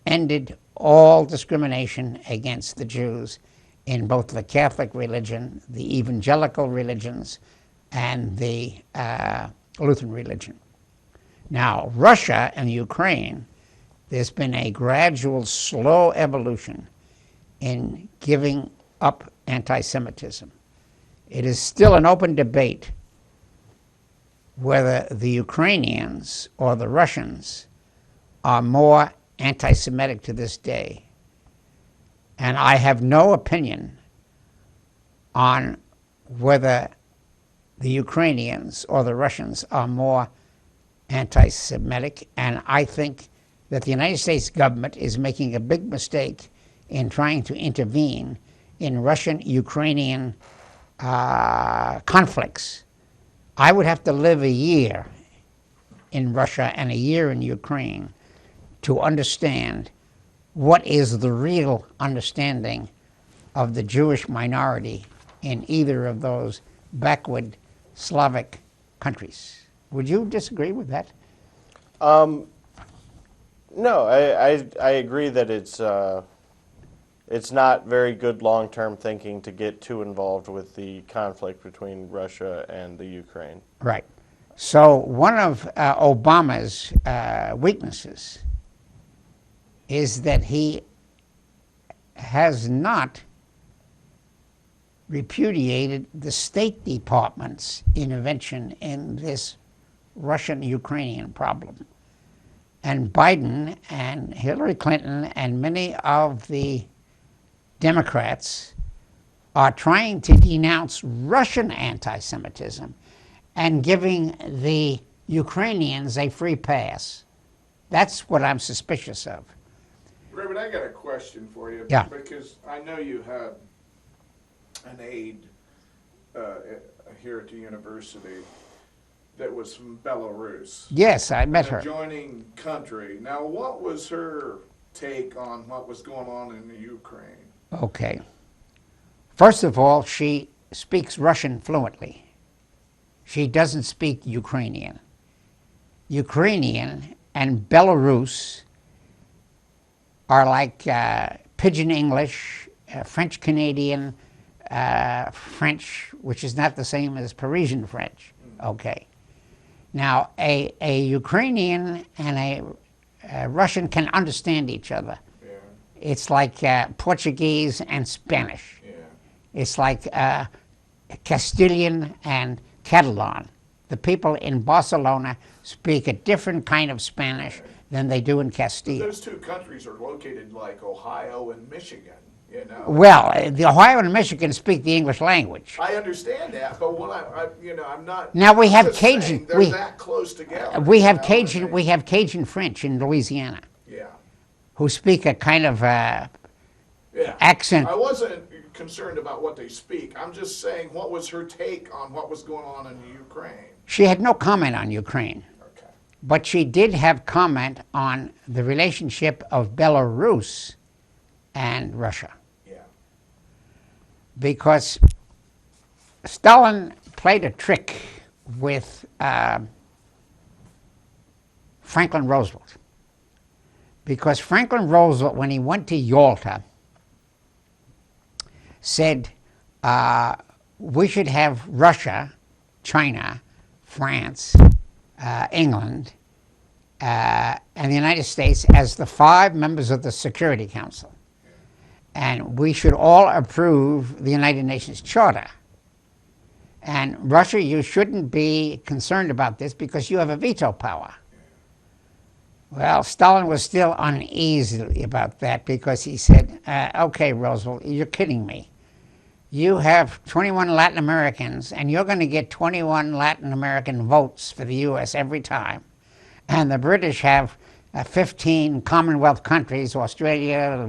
S1: ended all discrimination against the Jews in both the Catholic religion, the evangelical religions, and the Lutheran religion. Now, Russia and Ukraine, there's been a gradual, slow evolution in giving up anti-Semitism. It is still an open debate whether the Ukrainians or the Russians are more anti-Semitic to this day. And I have no opinion on whether the Ukrainians or the Russians are more anti-Semitic, and I think that the United States government is making a big mistake in trying to intervene in Russian-Ukrainian conflicts. I would have to live a year in Russia and a year in Ukraine to understand what is the real understanding of the Jewish minority in either of those backward Slavic countries. Would you disagree with that?
S2: No, I agree that it's not very good long-term thinking to get too involved with the conflict between Russia and the Ukraine.
S1: Right. So one of Obama's weaknesses is that he has not repudiated the State Department's intervention in this Russian-Ukrainian problem. And Biden and Hillary Clinton and many of the Democrats are trying to denounce Russian anti-Semitism and giving the Ukrainians a free pass. That's what I'm suspicious of.
S3: Reverend, I got a question for you.
S1: Yeah.
S3: Because I know you had an aide here at the university that was from Belarus.
S1: Yes, I met
S3: An
S1: her.
S3: adjoining country. Now, what was her take on what was going on in the Ukraine?
S1: Okay. First of all, she speaks Russian fluently. She doesn't speak Ukrainian. Ukrainian and Belarus are like Pidgin English, French Canadian, French, which is not the same as Parisian French. Okay. Now, a Ukrainian and a Russian can understand each other.
S3: Yeah.
S1: It's like Portuguese and Spanish.
S3: Yeah.
S1: It's like Castilian and Catalan. The people in Barcelona speak a different kind of Spanish than they do in Castile.
S3: Those two countries are located like Ohio and Michigan, you know.
S1: Well, the Ohio and Michigan speak the English language.
S3: I understand that, but when I'm not.
S1: Now we have
S3: just saying
S1: Cajun.
S3: They're that close together.
S1: We have
S3: you know,
S1: Cajun.
S3: and
S1: We have Cajun French in Louisiana,
S3: Yeah.
S1: who speak a kind of
S3: Yeah.
S1: accent.
S3: I wasn't concerned about what they speak. I'm just saying, what was her take on what was going on in the Ukraine?
S1: She had no comment on Ukraine,
S3: Okay.
S1: but she did have comment on the relationship of Belarus and Russia,
S3: Yeah.
S1: because Stalin played a trick with Franklin Roosevelt. Because Franklin Roosevelt, when he went to Yalta, said we should have Russia, China, France, England, and the United States as the 5 members of the Security Council. And we should all approve the United Nations Charter. And Russia, you shouldn't be concerned about this because you have a veto power. Well, Stalin was still uneasy about that because he said, okay, Roosevelt, you're kidding me. You have 21 Latin Americans, and you're going to get 21 Latin American votes for the U.S. every time. And the British have 15 Commonwealth countries, Australia,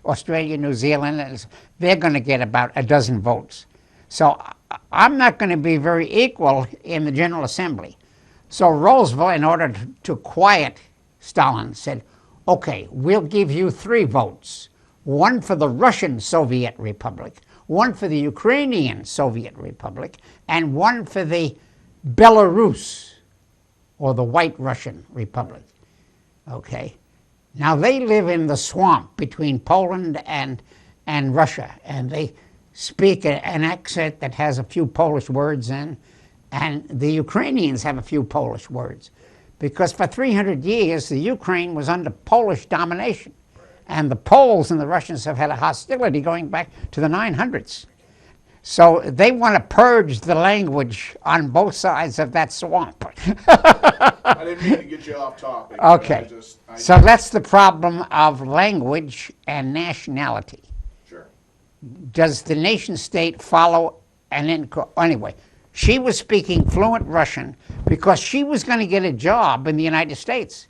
S1: Australia, New Zealand, and they're going to get about a dozen votes. So I'm not going to be very equal in the General Assembly. So Roosevelt, in order to quiet Stalin, said, okay, we'll give you 3 votes. One for the Russian Soviet Republic, one for the Ukrainian Soviet Republic, and one for the Belarus, or the White Russian Republic. Okay? Now they live in the swamp between Poland and Russia, and they speak an accent that has a few Polish words in, and the Ukrainians have a few Polish words. Because for 300 years, the Ukraine was under Polish domination. And the Poles and the Russians have had a hostility going back to the 900s. So they want to purge the language on both sides of that swamp.
S3: I didn't mean to get you off topic.
S1: Okay. So that's the problem of language and nationality.
S3: Sure.
S1: Does the nation state follow anyway, she was speaking fluent Russian because she was going to get a job in the United States.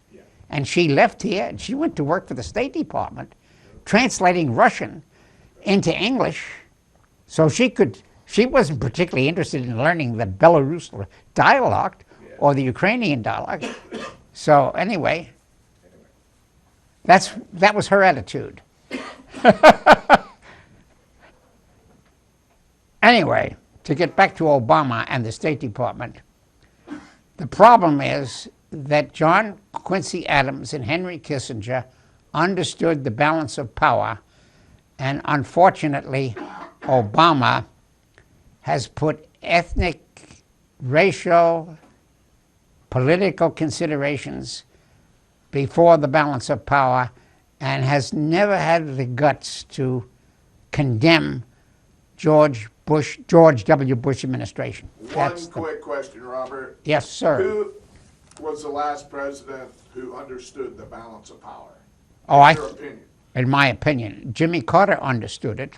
S1: And she left here and she went to work for the State Department, translating Russian into English. So she wasn't particularly interested in learning the Belarus dialect or the Ukrainian dialect. So anyway, that was her attitude. Anyway, to get back to Obama and the State Department, the problem is that John Quincy Adams and Henry Kissinger understood the balance of power, and unfortunately, Obama has put ethnic, racial, political considerations before the balance of power and has never had the guts to condemn George W. Bush administration.
S3: One quick question, Robert.
S1: Yes, sir.
S3: Who was the last president who understood the balance of power?
S1: Oh,
S3: Your opinion.
S1: In my opinion, Jimmy Carter understood it,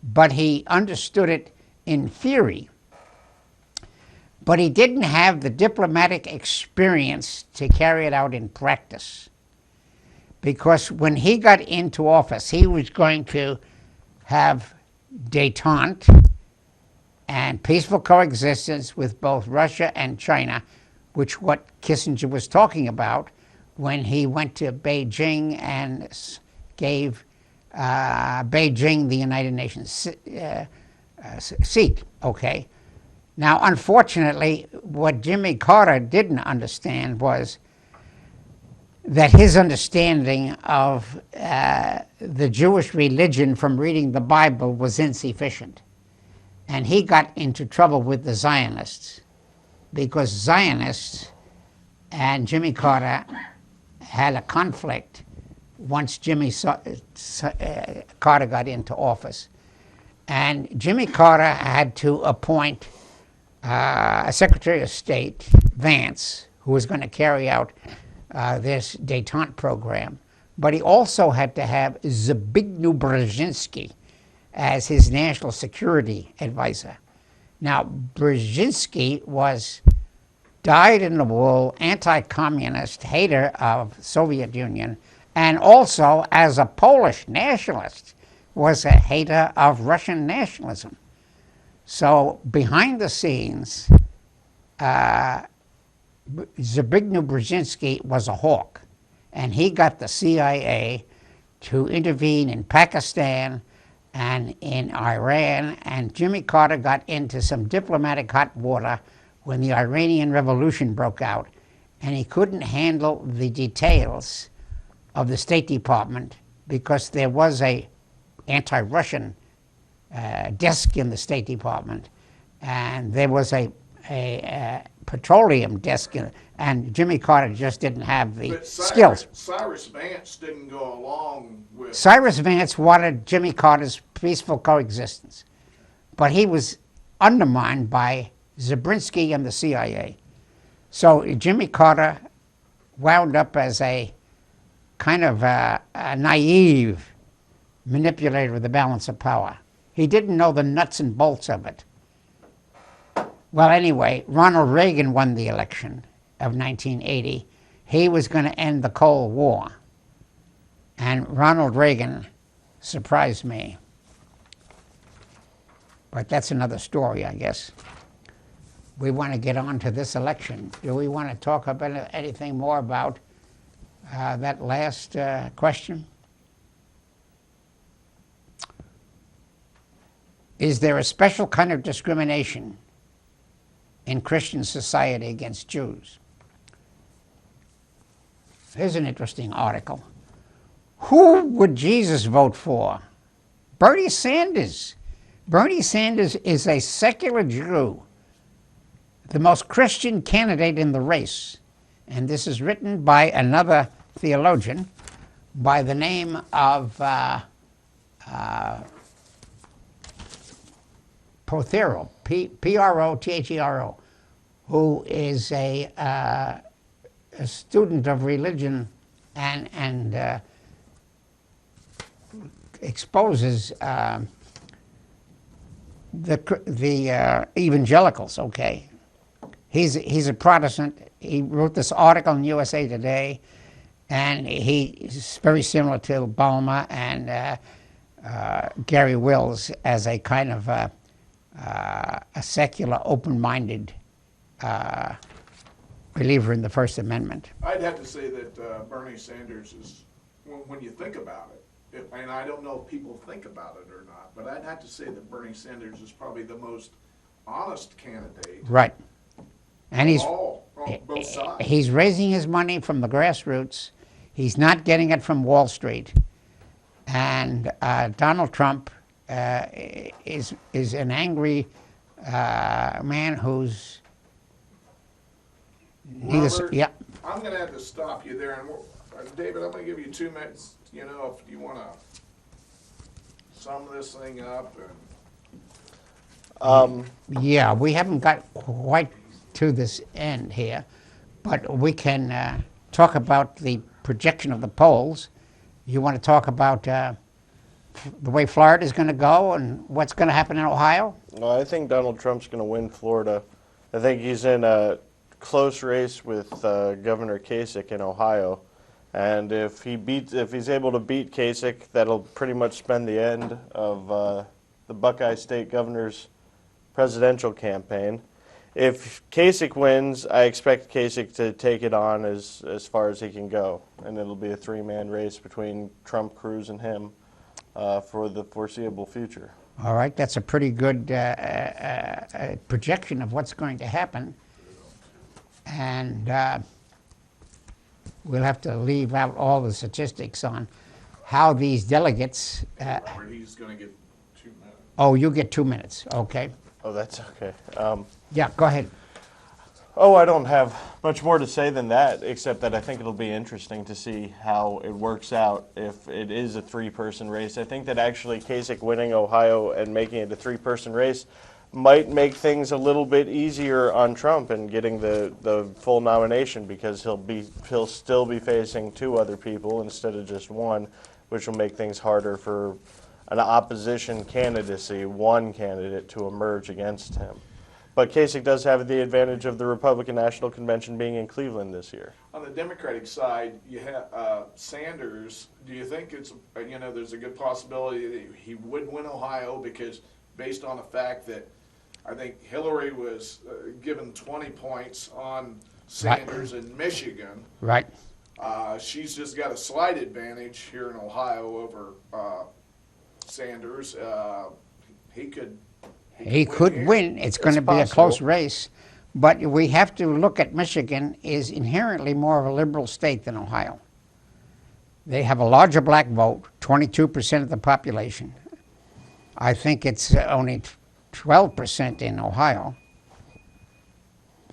S1: but he understood it in theory. But he didn't have the diplomatic experience to carry it out in practice. Because when he got into office, he was going to have détente and peaceful coexistence with both Russia and China, which what Kissinger was talking about when he went to Beijing and gave Beijing the United Nations seat, okay? Now, unfortunately, what Jimmy Carter didn't understand was that his understanding of the Jewish religion from reading the Bible was insufficient. And he got into trouble with the Zionists because Zionists and Jimmy Carter had a conflict once Carter got into office. And Jimmy Carter had to appoint a Secretary of State, Vance, who was going to carry out this détente program. But he also had to have Zbigniew Brzezinski as his national security advisor. Now, Brzezinski was dyed-in-the-wool, anti-communist, hater of Soviet Union, and also, as a Polish nationalist, was a hater of Russian nationalism. So, behind the scenes, Zbigniew Brzezinski was a hawk, and he got the CIA to intervene in Pakistan and in Iran, and Jimmy Carter got into some diplomatic hot water when the Iranian Revolution broke out, and he couldn't handle the details of the State Department because there was a anti-Russian desk in the State Department, and there was a petroleum desk in it, and Jimmy Carter just didn't have the skills.
S3: Cyrus Vance didn't go along with...
S1: Cyrus Vance wanted Jimmy Carter's peaceful coexistence, but he was undermined by Zabriskie and the CIA. So Jimmy Carter wound up as a kind of a naive manipulator of the balance of power. He didn't know the nuts and bolts of it. Well, anyway, Ronald Reagan won the election of 1980. He was going to end the Cold War. And Ronald Reagan surprised me. But that's another story, I guess. We want to get on to this election. Do we want to talk about anything more about that last question? Is there a special kind of discrimination in Christian society against Jews? Here's an interesting article. Who would Jesus vote for? Bernie Sanders. Bernie Sanders is a secular Jew, the most Christian candidate in the race. And this is written by another theologian by the name of Prothero, P-R-O-T-H-E-R-O, who is a student of religion and exposes the evangelicals. Okay, he's a Protestant. He wrote this article in USA Today, and he's very similar to Balmer and Gary Wills as a kind of a secular, open-minded believer in the First Amendment.
S3: I'd have to say that Bernie Sanders is, when you think about it, and I don't know if people think about it or not, but I'd have to say that Bernie Sanders is probably the most honest candidate.
S1: Right. And he's
S3: on both sides.
S1: He's raising his money from the grassroots. He's not getting it from Wall Street. And Donald Trump is an angry man who's
S3: Robert,
S1: yeah.
S3: I'm going to have to stop you there. And David, I'm going to give you 2 minutes, if you want to sum this thing up.
S1: Yeah, we haven't got quite to this end here, but we can talk about the projection of the polls. You want to talk about the way Florida is going to go and what's going to happen in Ohio?
S2: Well, I think Donald Trump's going to win Florida. I think he's in a close race with Governor Kasich in Ohio. And if he's able to beat Kasich, that'll pretty much spend the end of the Buckeye State Governor's presidential campaign. If Kasich wins, I expect Kasich to take it on as far as he can go, and it'll be a three-man race between Trump, Cruz, and him for the foreseeable future.
S1: All right, that's a pretty good projection of what's going to happen. And we'll have to leave out all the statistics on how these delegates...
S3: Robert, he's going to get 2 minutes.
S1: Oh, you get 2 minutes, okay.
S2: Oh, that's okay.
S1: Yeah, go ahead.
S2: Oh, I don't have much more to say than that, except that I think it'll be interesting to see how it works out if it is a three-person race. I think that actually Kasich winning Ohio and making it a three-person race might make things a little bit easier on Trump and getting the full nomination, because he'll still be facing two other people instead of just one, which will make things harder for an opposition candidacy, one candidate, to emerge against him. But Kasich does have the advantage of the Republican National Convention being in Cleveland this year.
S3: On the Democratic side, you have Sanders. Do you think it's, there's a good possibility that he would win Ohio, because based on the fact that I think Hillary was given 20 points on Sanders in Michigan.
S1: Right.
S3: She's just got a slight advantage here in Ohio over Sanders. He could
S1: win. It's going to be a close race. But we have to look at Michigan is inherently more of a liberal state than Ohio. They have a larger black vote, 22% of the population. I think it's only 12% in Ohio.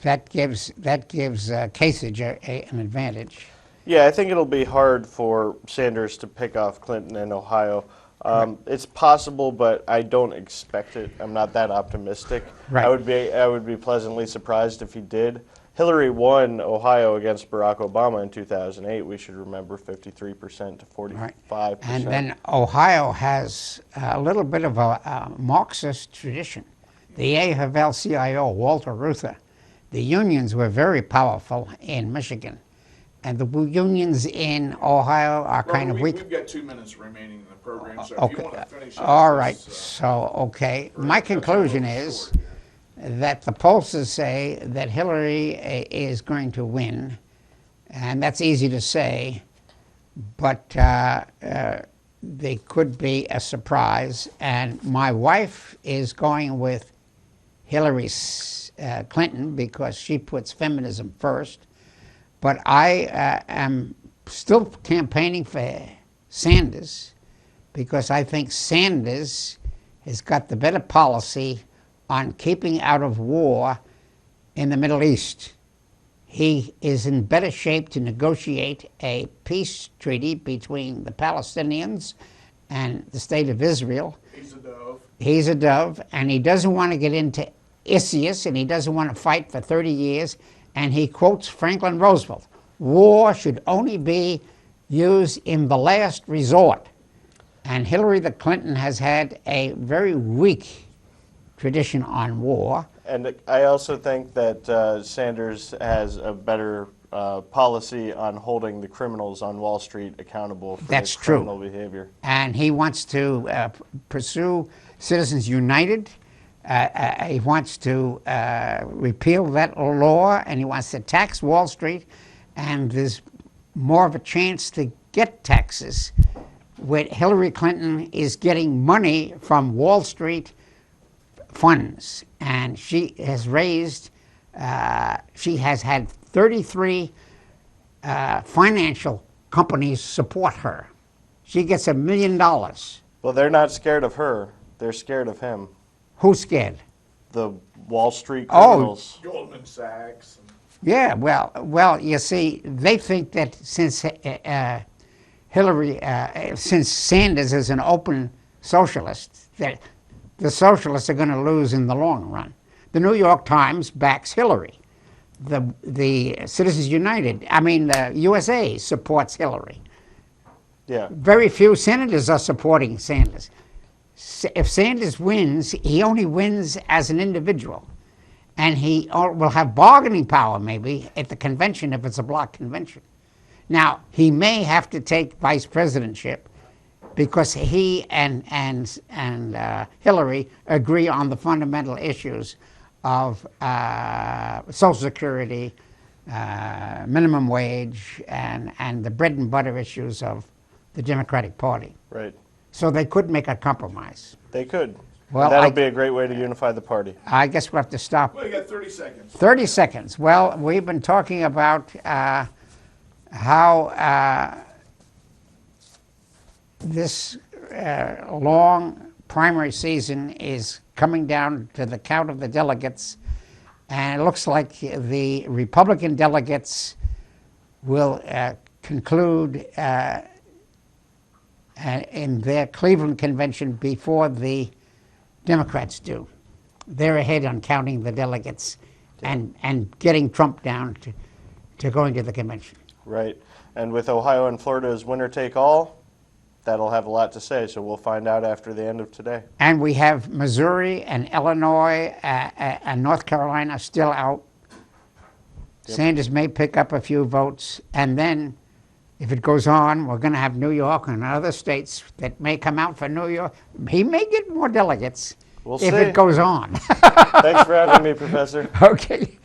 S1: That gives Kasich an advantage.
S2: Yeah, I think it'll be hard for Sanders to pick off Clinton in Ohio. It's possible, but I don't expect it. I'm not that optimistic.
S1: Right.
S2: I would be pleasantly surprised if he did. Hillary won Ohio against Barack Obama in 2008. We should remember 53% to 45%.
S1: And then Ohio has a little bit of a Marxist tradition. The AFL-CIO, Walter Reuther, the unions were very powerful in Michigan. And the unions in Ohio are kind of weak.
S3: We've got 2 minutes remaining in the program, so if
S1: Okay.
S3: you want to finish up
S1: All
S3: this,
S1: right. So, okay. My conclusion is that the pollsters say that Hillary is going to win, and that's easy to say, but they could be a surprise. And my wife is going with Hillary Clinton because she puts feminism first. But I am still campaigning for Sanders because I think Sanders has got the better policy on keeping out of war in the Middle East. He is in better shape to negotiate a peace treaty between the Palestinians and the state of Israel.
S3: He's a dove.
S1: He's a dove, and he doesn't want to get into issues, and he doesn't want to fight for 30 years. And he quotes Franklin Roosevelt, war should only be used in the last resort. And Hillary Clinton has had a very weak tradition on war.
S2: And I also think that Sanders has a better policy on holding the criminals on Wall Street accountable for
S1: That's
S2: their
S1: true.
S2: criminal behavior.
S1: And he wants to pursue Citizens United. He wants to repeal that law, and he wants to tax Wall Street, and there's more of a chance to get taxes. With Hillary Clinton is getting money from Wall Street funds, and she has raised, she has had 33 financial companies support her. She gets $1 million.
S2: Well, they're not scared of her. They're scared of him.
S1: Who's scared?
S2: The Wall Street criminals.
S3: Goldman Sachs.
S1: Yeah, well, you see, they think that since since Sanders is an open socialist, that the socialists are going to lose in the long run. The New York Times backs Hillary. The Citizens United, the USA supports Hillary.
S2: Yeah.
S1: Very few senators are supporting Sanders. If Sanders wins, he only wins as an individual. And he will have bargaining power, maybe, at the convention if it's a block convention. Now, he may have to take vice presidentship because he and Hillary agree on the fundamental issues of Social Security, minimum wage, and the bread and butter issues of the Democratic Party.
S2: Right.
S1: So they could make a compromise.
S2: They could.
S1: Well,
S2: And that'll be a great way to unify the party.
S1: I guess we'll have to stop.
S3: Well, you got 30 seconds.
S1: 30 seconds. Well, we've been talking about how this long primary season is coming down to the count of the delegates, and it looks like the Republican delegates will conclude in their Cleveland convention before the Democrats do. They're ahead on counting the delegates and getting Trump down to going to the convention.
S2: Right. And with Ohio and Florida as winner take all, that'll have a lot to say. So we'll find out after the end of today.
S1: And we have Missouri and Illinois and North Carolina still out. Yep. Sanders may pick up a few votes, and then if it goes on, we're going to have New York and other states that may come out for New York. He may get more delegates
S2: We'll
S1: if
S2: see.
S1: it goes on.
S2: Thanks for having me, Professor.
S1: Okay.